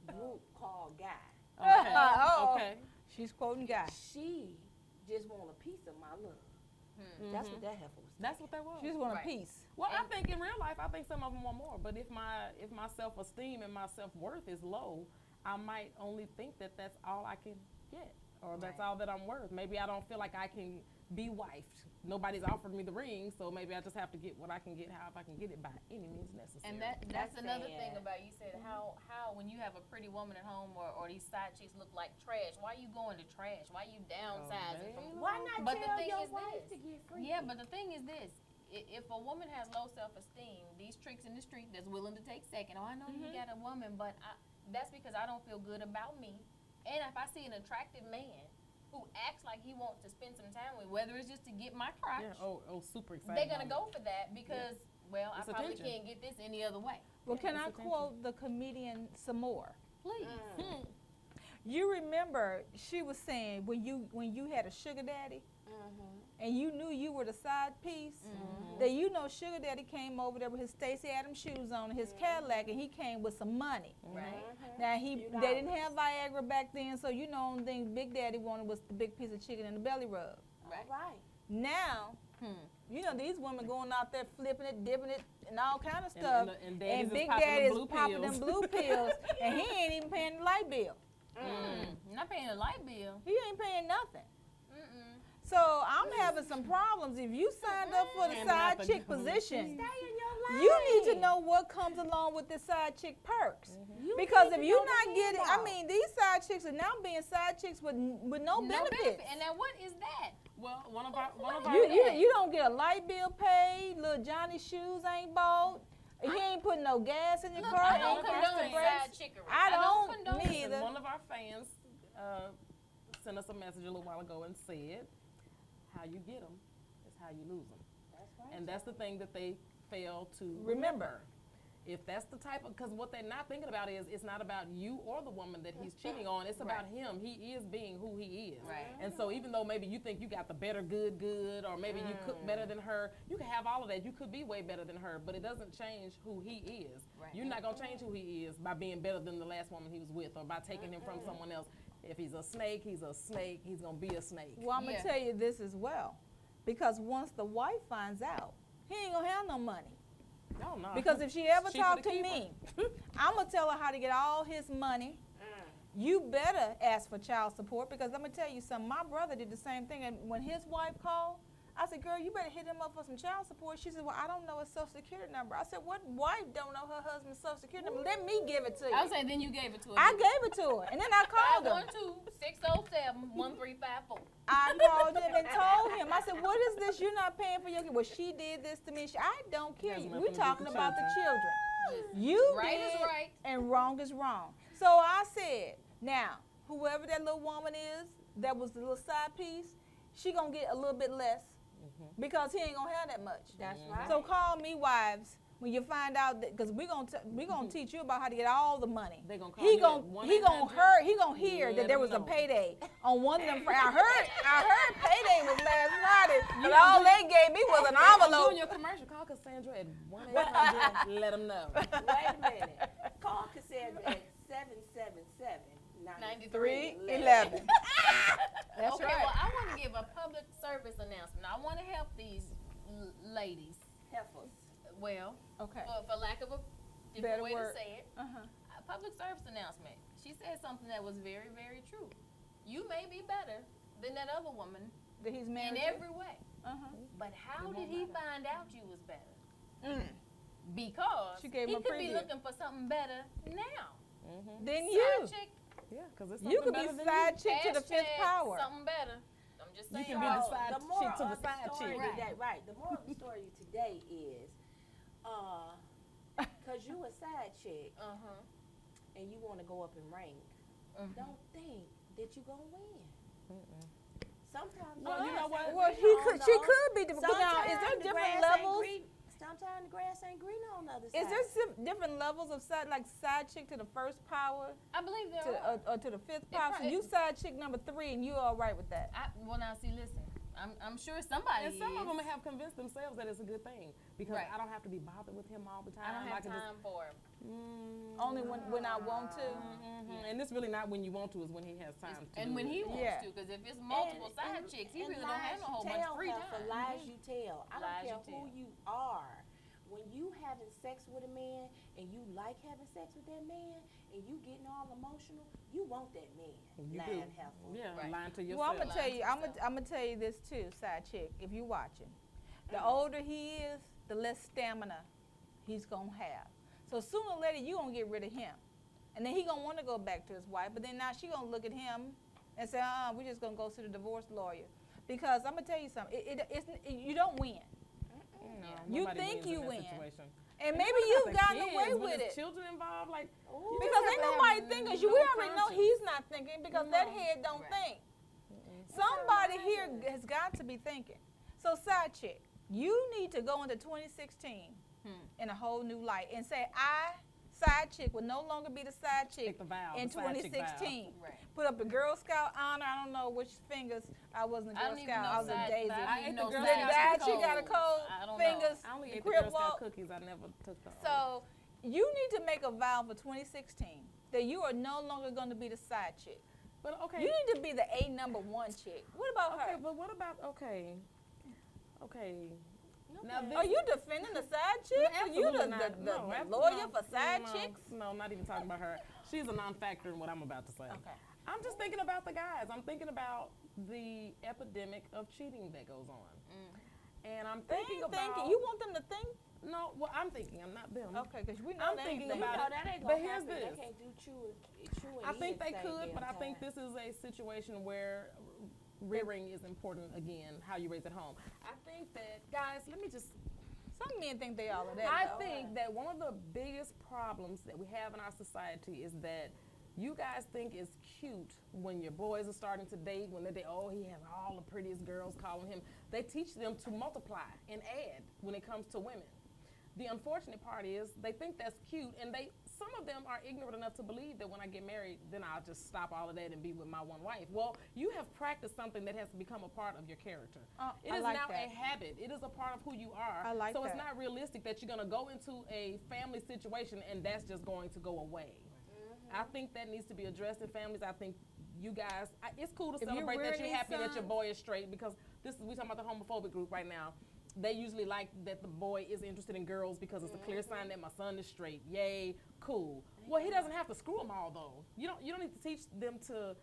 group called Guy.
Okay.
Oh.
Okay.
She's quoting guy.
She just want a piece of my love. That's what that heifer was.
That's what that was.
She just want
Right.
a piece.
Well, I think in real life, I think some of them want more. But if my self-esteem and my self-worth is low, I might only think that that's all I can get, or that's
Right.
all that I'm worth. Maybe I don't feel like I can be wifed. Nobody's offered me the ring, so maybe I just have to get what I can get, how I can get it by any means necessary.
And that's
That's
another
sad.
thing about you said how when you have a pretty woman at home or these side chicks look like trash. Why you going to trash? Why you downsizing
man.
from
Why not
But the
tell
thing
your
is
wife
this.
to get free?
Yeah, but the thing is this. If a woman has low self-esteem, these tricks in the street that's willing to take second. Oh, I know you got a woman, but that's because I don't feel good about me. And if I see an attractive man who acts like he wants to spend some time with, whether it's just to get my crotch,
yeah, super excited.
they're gonna go for that because, well,
It's
I probably
attention.
can't get this any other way.
Well, can
it's
I
attention.
quote the comedian some more?
Please.
You remember she was saying when you had a sugar daddy, and you knew you were the side piece, that you know Sugar Daddy came over there with his Stacey Adams shoes on, his Cadillac, and he came with some money.
Right.
Now
Few
they didn't
dollars.
have Viagra back then, so you know only thing Big Daddy wanted was the big piece of chicken and the belly rub.
Right.
All right.
Now, you know these women going out there flipping it, dipping it, and all kind of
And-
stuff.
and daddy's is
Big
popping
Daddy
them
is
blue
popping them
pills.
blue pills, and he ain't even paying the light bill.
Not paying a light bill.
He ain't paying nothing.
Mm-mm.
So I'm having some problems. If you signed up for the
And
side
not the
chick
government.
position,
Stay in your lane.
you need to know what comes along with the side chick perks.
You
Because
need
if
to
you're
know the
not getting, I
handout.
mean, these side chicks are now being side chicks with no benefits.
benefit. And now what is that?
Well, one of our
You don't get a light bill paid. Little Johnny's shoes ain't bought. He ain't putting no gas in your
Look,
car.
I
Ain't
don't
pressing
condone
brakes.
side chickery.
I don't
condone
me
it.
Listen,
either.
one of our fans sent us a message a little while ago and said, "How you get them is how you lose them,"
That's right.
and that's the thing that they fail to
Remember.
If that's the type of, because what they're not thinking about is it's not about you or the woman that he's cheating on. It's about him. He is being who he is.
Right.
And so even though maybe you think you got the better good, or maybe you cook better than her, you can have all of that. You could be way better than her, but it doesn't change who he is.
Right.
You're not gonna change who he is by being better than the last woman he was with, or by taking him from someone else. If he's a snake, he's a snake. He's gonna be a snake.
Well, I'm gonna
Yeah.
tell you this as well, because once the wife finds out, he ain't gonna have no money.
No, no.
Because if she ever
Cheaper
talk
to
to
keep
me, I'm gonna tell her how to get all his money. You better ask for child support, because I'm gonna tell you something. My brother did the same thing, and when his wife called, I said, "Girl, you better hit him up for some child support." She said, "Well, I don't know his social security number." I said, "What wife don't know her husband's social security number? Let me give it to you."
I was saying, then you gave it to her.
I gave it to her, and then I called him.
512-607-1354.
I called him and told him. I said, "What is this? You're not paying for your kid." Well, she did this to me. I don't care.
Has nothing
We're
to do
talking
with
about the
children.
children. You
Right
did,
is right.
and wrong is wrong. So I said, now, whoever that little woman is, that was the little side piece, she gonna get a little bit less, because he ain't gonna have that much.
That's right.
So call me, wives, when you find out that, because we gonna teach you about how to get all the money.
They gonna call
He
you
gon'
at 1-800.
he gonna hear
Let
that there
him
was a
know.
payday on one of them. I heard payday was last Friday, but all they gave me was an
Doing
envelope.
your commercial, call Cassandra at 1-800. Let them know.
Wait a minute. Call Cassandra at 777-9311.
311. That's
okay,
right.
well, I want to give a public service announcement. I want to help these ladies.
Heifers.
Well,
Okay.
for lack of a different
Better
way
word.
to say it,
Uh-huh.
a public service announcement. She said something that was very, very true. You may be better than that other woman
That he's married
in
to?
every way,
Uh-huh.
but how did he find out you was better?
Mm.
Because
She gave
he
him a
could be
preview.
looking for something better now.
Then you.
Side chick,
Yeah, because it's
You
something
could be
better than
side chick to the fifth
hashtag
power.
Something better. I'm just
You
saying.
can be the
So,
side
the moral
chick to the
of
side
story
chick.
Today, right. The moral of the story today is, because you a side chick
Uh-huh.
and you want to go up in rank,
Mhm.
don't think that you're going to win. Sometimes
Well, you know what?
Well, she could be. But now, is there
Sometimes the
different
grass ain't
levels?
green- Sometimes the grass ain't green on the other side.
Is there different levels of side chick to the first power,
I believe there
to,
are.
or to the fifth
It
power? So
probably-
you side chick number 3, and you all right with that?
Well, now see, listen. I'm sure somebody
And some
is.
of them have convinced themselves that it's a good thing because
Right.
I don't have to be bothered with him all the time.
I don't have
can just-
time for it.
Only when I want to.
And it's really not when you want to; it's when he has time to.
And
do
when
it.
he wants
Yeah.
to, because if it's multiple
And-
side
and-
chicks, he
and
really don't have no whole bunch of free
lies you tell,
time.
Lies you tell. I
Lies
don't
you
care who
tell.
you are. When you having sex with a man and you like having sex with that man and you getting all emotional, you want that man.
You do.
Lying heifer.
Yeah,
Right.
lying to
Well,
yourself.
I'm gonna tell you. I'm
yourself.
gonna tell you this too, side chick. If you watching, the older he is, the less stamina he's gonna have. So sooner or later, you gonna get rid of him, and then he gonna want to go back to his wife. But then now she gonna look at him and say, we're just gonna go to the divorce lawyer, because I'm gonna tell you something. You don't win,
No,
You
nobody
think
wins in
you
that
win.
situation.
and maybe
Not
you've
the
gotten
kids,
away
when
with
there's
it.
children involved, like
Ooh.
Because
have
ain't
to have
nobody thinking. We
no
already know
conscience.
he's not thinking, because that head don't
Right.
think. Somebody here has got to be thinking. So side chick, you need to go into 2016 in a whole new light and say, I side chick will no longer be the side chick
Take the vow,
in
the side chick vow.
2016.
Right.
Put up the Girl Scout honor. I don't know which fingers. I wasn't a
I
Girl
don't even
Scout.
know
I was a
side-
Daisy.
I
I
didn't
ate
know
the Girl
The
side
Scout
dad chick got a cold
I don't
fingers.
I only
the
ate the
crib
Girl
walk.
Scout cookies. I never took the.
So you need to make a vow for 2016 that you are no longer going to be the side chick.
But okay.
You need to be the A number one chick. What about
Okay,
her?
but what about okay? Now
Okay.
this,
Are you defending the side chick? Are you
absolutely
the,
not.
the,
No,
the
abso-
lawyer
no,
for side
no,
chicks?
No, not even talking about her. She's a non-factor in what I'm about to say.
Okay.
I'm just thinking about the guys. I'm thinking about the epidemic of cheating that goes on. And I'm
They
thinking
ain't
about
thinking. You want them to think?
no. Well, I'm thinking. I'm not them.
Okay, because we know
I'm
they
thinking
ain't
You
about
know
it.
that ain't
But
gonna
here's
happen.
this.
They can't do true and
I think
eat at
they
the same
could, but I
damn
think
time.
this is a situation where rearing is important again. How you raise at home. I think that guys. Let me just.
Some men think they all of that.
I
though.
think that one of the biggest problems that we have in our society is that you guys think it's cute when your boys are starting to date, when they oh, he has all the prettiest girls calling him. They teach them to multiply and add when it comes to women. The unfortunate part is they think that's cute, and some of them are ignorant enough to believe that when I get married, then I'll just stop all of that and be with my one wife. Well, you have practiced something that has become a part of your character. It
I
is
like
now
that.
a habit. It is a part of who you are.
I like
so
that.
it's not realistic that you're going to go into a family situation and that's just going to go away. I think that needs to be addressed in families. I think you guys, it's cool to
If you're
celebrate that
rearing
you're happy that your
sons-
boy is straight, because we talking about the homophobic group right now. They usually like that the boy is interested in girls because it's a clear sign that my son is straight. Yay, cool. Well, he doesn't have to screw them all though. You don't need to teach them to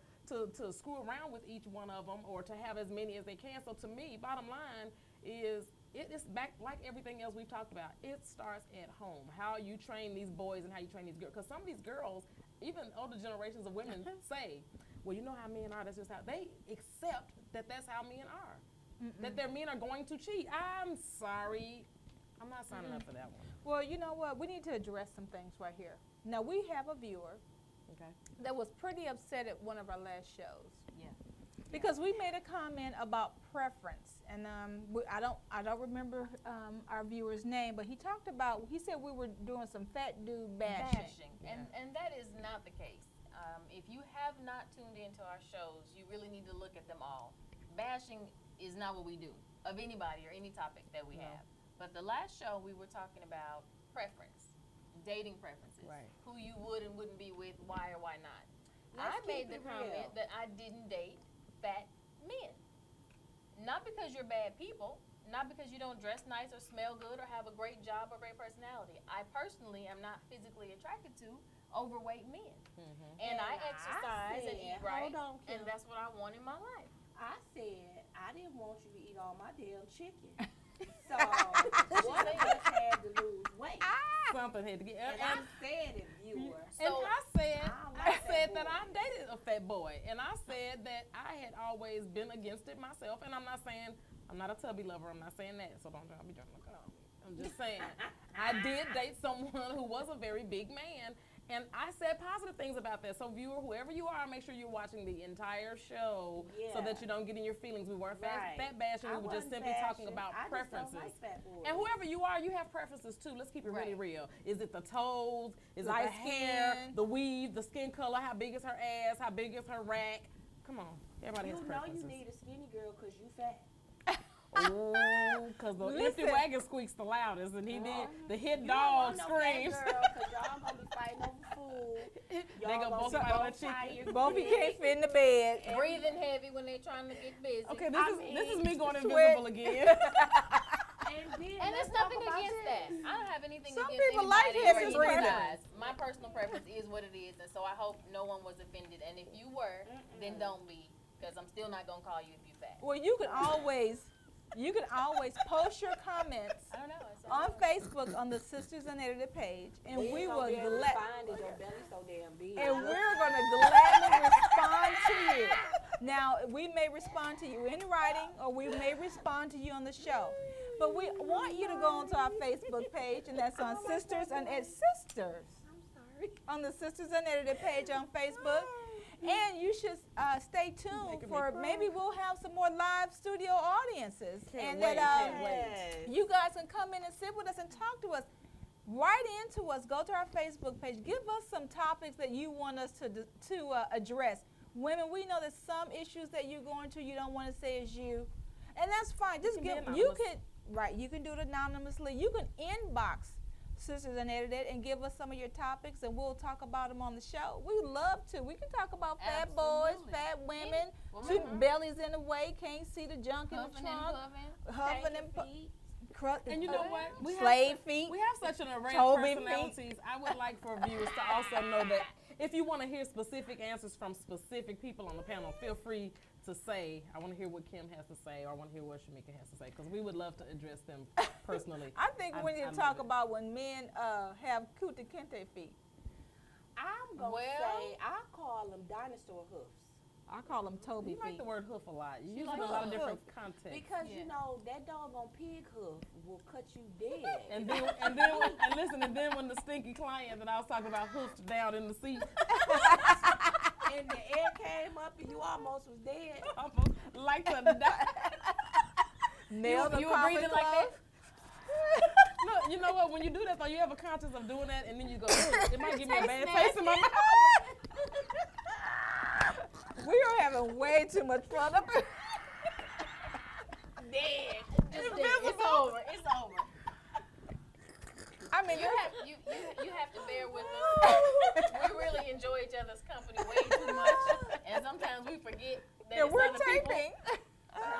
screw around with each one of them or to have as many as they can. So to me, bottom line is it is back like everything else we've talked about. It starts at home. How you train these boys and how you train these girls. Because some of these girls, even older generations of women say, well, you know how men are. That's just how they accept that that's how men are. That their men are going to cheat. I'm sorry. I'm not signing up for that one.
Well, you know what? We need to address some things right here. Now, we have a viewer
Okay.
that was pretty upset at one of our last shows.
Yeah.
Because we made a comment about preference, and I don't remember our viewer's name, but he said we were doing some fat dude bashing.
And that is not the case. If you have not tuned into our shows, you really need to look at them all. Bashing is not what we do of anybody or any topic that we have. But the last show we were talking about preference, dating preferences,
Right.
who you would and wouldn't be with, why or why not.
Let's
I made
keep
the
it real.
comment that I didn't date fat men. Not because you're bad people, not because you don't dress nice or smell good or have a great job or great personality. I personally am not physically attracted to overweight men. And I exercise and eat
said,
right,
hold on,
and
Kim.
that's what I want in my life.
I said I didn't want you to eat all my damn chicken. So one of us had to lose weight.
Something had to get.
And I said it, viewer.
And I said,
I
I
like
said
that
that I
boy.
dated a fat boy, and I said that I had always been against it myself. And I'm not saying I'm not a tubby lover. I'm not saying that. So don't be trying to look up. I'm just saying I did date someone who was a very big man, and I said positive things about that. So viewer, whoever you are, make sure you're watching the entire show so that
Yeah.
you don't get in your feelings. We weren't
Right.
fat bashing.
I
We were just
wasn't
simply talking
bashing.
about
I just
preferences.
don't like fat boys.
And whoever you are, you have preferences too. Let's keep it really
Right.
real. Is it the toes? Is it
Light
the hair?
skin.
The weave? The skin color? How big is her ass? How big is her rack? Come on. Everybody has
You know
preferences.
you need a skinny girl because you fat.
Oh, because the empty
Listen.
wagon squeaks the loudest, and he did the hit
You
dog
don't want no
screams.
fat girl because y'all gonna be fighting over food.
They
Y'all
gonna both
be
fight on a
both tired.
chicken.
Both of you can't fit in the bed.
Breathing heavy when they're trying to get busy.
Okay,
I
this is
mean,
me going
sweat.
invisible again.
And there's nothing against that. I don't have anything
Some
against
people
anybody
like
or
heavy
any
breathing.
size. My personal preference is what it is, and so I hope no one was offended. And if you were, then don't be, because I'm still not gonna call you if you fat.
Well, you can always post your comments
I don't know. It's
on Facebook on the Sisters Unedited page, and we will
find it. Your belly so damn big.
and we're going to gladly respond to you. Now, we may respond to you in writing, or we may respond to you on the show. But we want you to go onto our Facebook page, and that's on Sisters Unedited. Sisters.
I'm sorry.
On the Sisters Unedited page on Facebook. And you should stay tuned
Making me
for
cry.
maybe we'll have some more live studio audiences.
Can't
and
wait,
that
can't wait.
you guys can come in and sit with us and talk to us. Write into us. Go to our Facebook page. Give us some topics that you want us to address. Women, we know that some issues that you're going to, you don't want to say is you, and that's fine. Just
You can
give.
be
You
anonymous.
could right. You can do it anonymously. You can inbox Sisters Unedited and give us some of your topics, and we'll talk about them on the show. We would love to. We can talk about fat boys,
Absolutely.
fat women,
Well,
two
mhm.
bellies in the way, can't see the junk in the
Huffing and
trunk,
puffing.
huffing and
feet.
And you know what? We
slave
have
feet.
We have such an array
Toby
of
feet.
personalities. I would like for viewers to also know that if you want to hear specific answers from specific people on the panel, feel free to say, I want to hear what Kim has to say, or I want to hear what Shamika has to say, because we would love to address them personally.
I think we need
I
to
love
talk
it.
about when men have Kunta Kinte feet.
I'm gonna
Well-
say I call them dinosaur hoofs
I call them Toby
You like
feet.
the word hoof a lot. You use it
like
in a lot of
hoof.
different contexts.
because
Yeah.
you know that doggone pig hoof will cut you dead.
And then when the stinky client that I was talking about hoofed down in the seat,
and the air came up and you almost was dead.
almost like to die.
Nail the
You were
coffee
breathing like
club.
Look, you know what? When you do that, though, you have a conscience of doing that, and then you go, "Ugh, it might give me a bad taste in my mouth."
We are having way too much fun up here.
Dead. Just dead. It's over. It's over.
I mean,
You have to bear with us. We really enjoy each other's company way too much, and sometimes we forget that
yeah,
it's
we're
other people.
taping.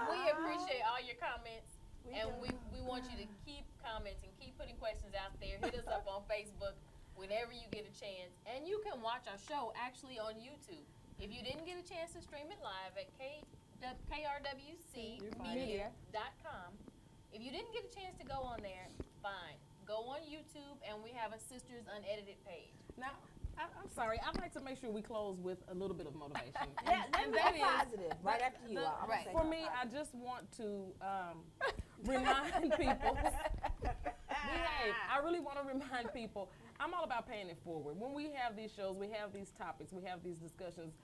We appreciate all your comments, and we want you to keep commenting, keep putting questions out there. Hit us up on Facebook whenever you get a chance, and you can watch our show actually on YouTube. If you didn't get a chance to stream it live at KRWCmedia.com, if you didn't get a chance to go on there, fine. Go on YouTube, and we have a Sisters Unedited page.
Now, I'm sorry. I'd like to make sure we close with a little bit of motivation.
Yeah, let
and
me
that
be
is
positive right after you. I'm gonna
right.
say
for
something
me. I
positive.
just want to remind people. Behave. I really want to remind people. I'm all about paying it forward. When we have these shows, we have these topics, we have these discussions.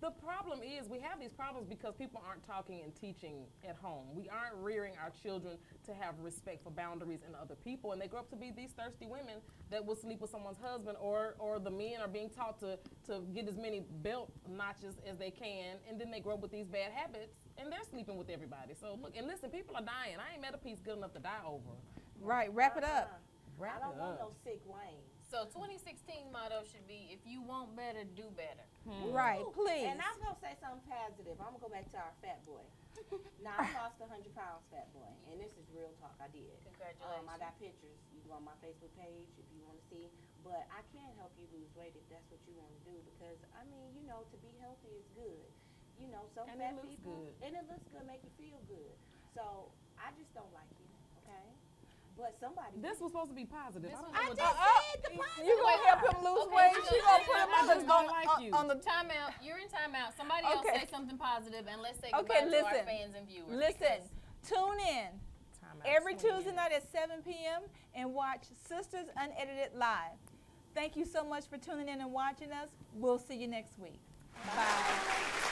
The problem is we have these problems because people aren't talking and teaching at home. We aren't rearing our children to have respect for boundaries and other people, and they grow up to be these thirsty women that will sleep with someone's husband, or the men are being taught to get as many belt notches as they can, and then they grow up with these bad habits, and they're sleeping with everybody. So look, and listen, people are dying. I ain't met a piece good enough to die over.
Right, wrap it up.
Wrap
I don't
it
want
up.
no sick Wayne.
So 2016 motto should be, if you want better, do better.
Right,
Ooh,
please.
And I'm gonna say something positive. I'm gonna go back to our fat boy. Now I lost 100 pounds, fat boy, and this is real talk. I did.
Congratulations.
I got pictures. You go on my Facebook page if you want to see. But I can help you lose weight if that's what you want to do, because I mean, you know, to be healthy is good. You know, some
And
fat
it looks
people,
good.
and it looks good, make you feel good. So I just don't like you, okay? But somebody.
This was supposed to be positive.
This
I don't
was-
know what
just
that-
said the positive.
You gonna help him lose
Okay,
weight?
so
She gonna
you
put him
know,
on the
I just don't like you.
on the
Timeout. You're in timeout. Somebody else
Okay.
say something positive, and let's say
Okay,
goodbye to our
listen.
fans and viewers.
Listen,
because
tune in
Time out,
every
20
Tuesday
minutes.
night at 7 p.m. and watch Sisters Unedited live. Thank you so much for tuning in and watching us. We'll see you next week. Bye.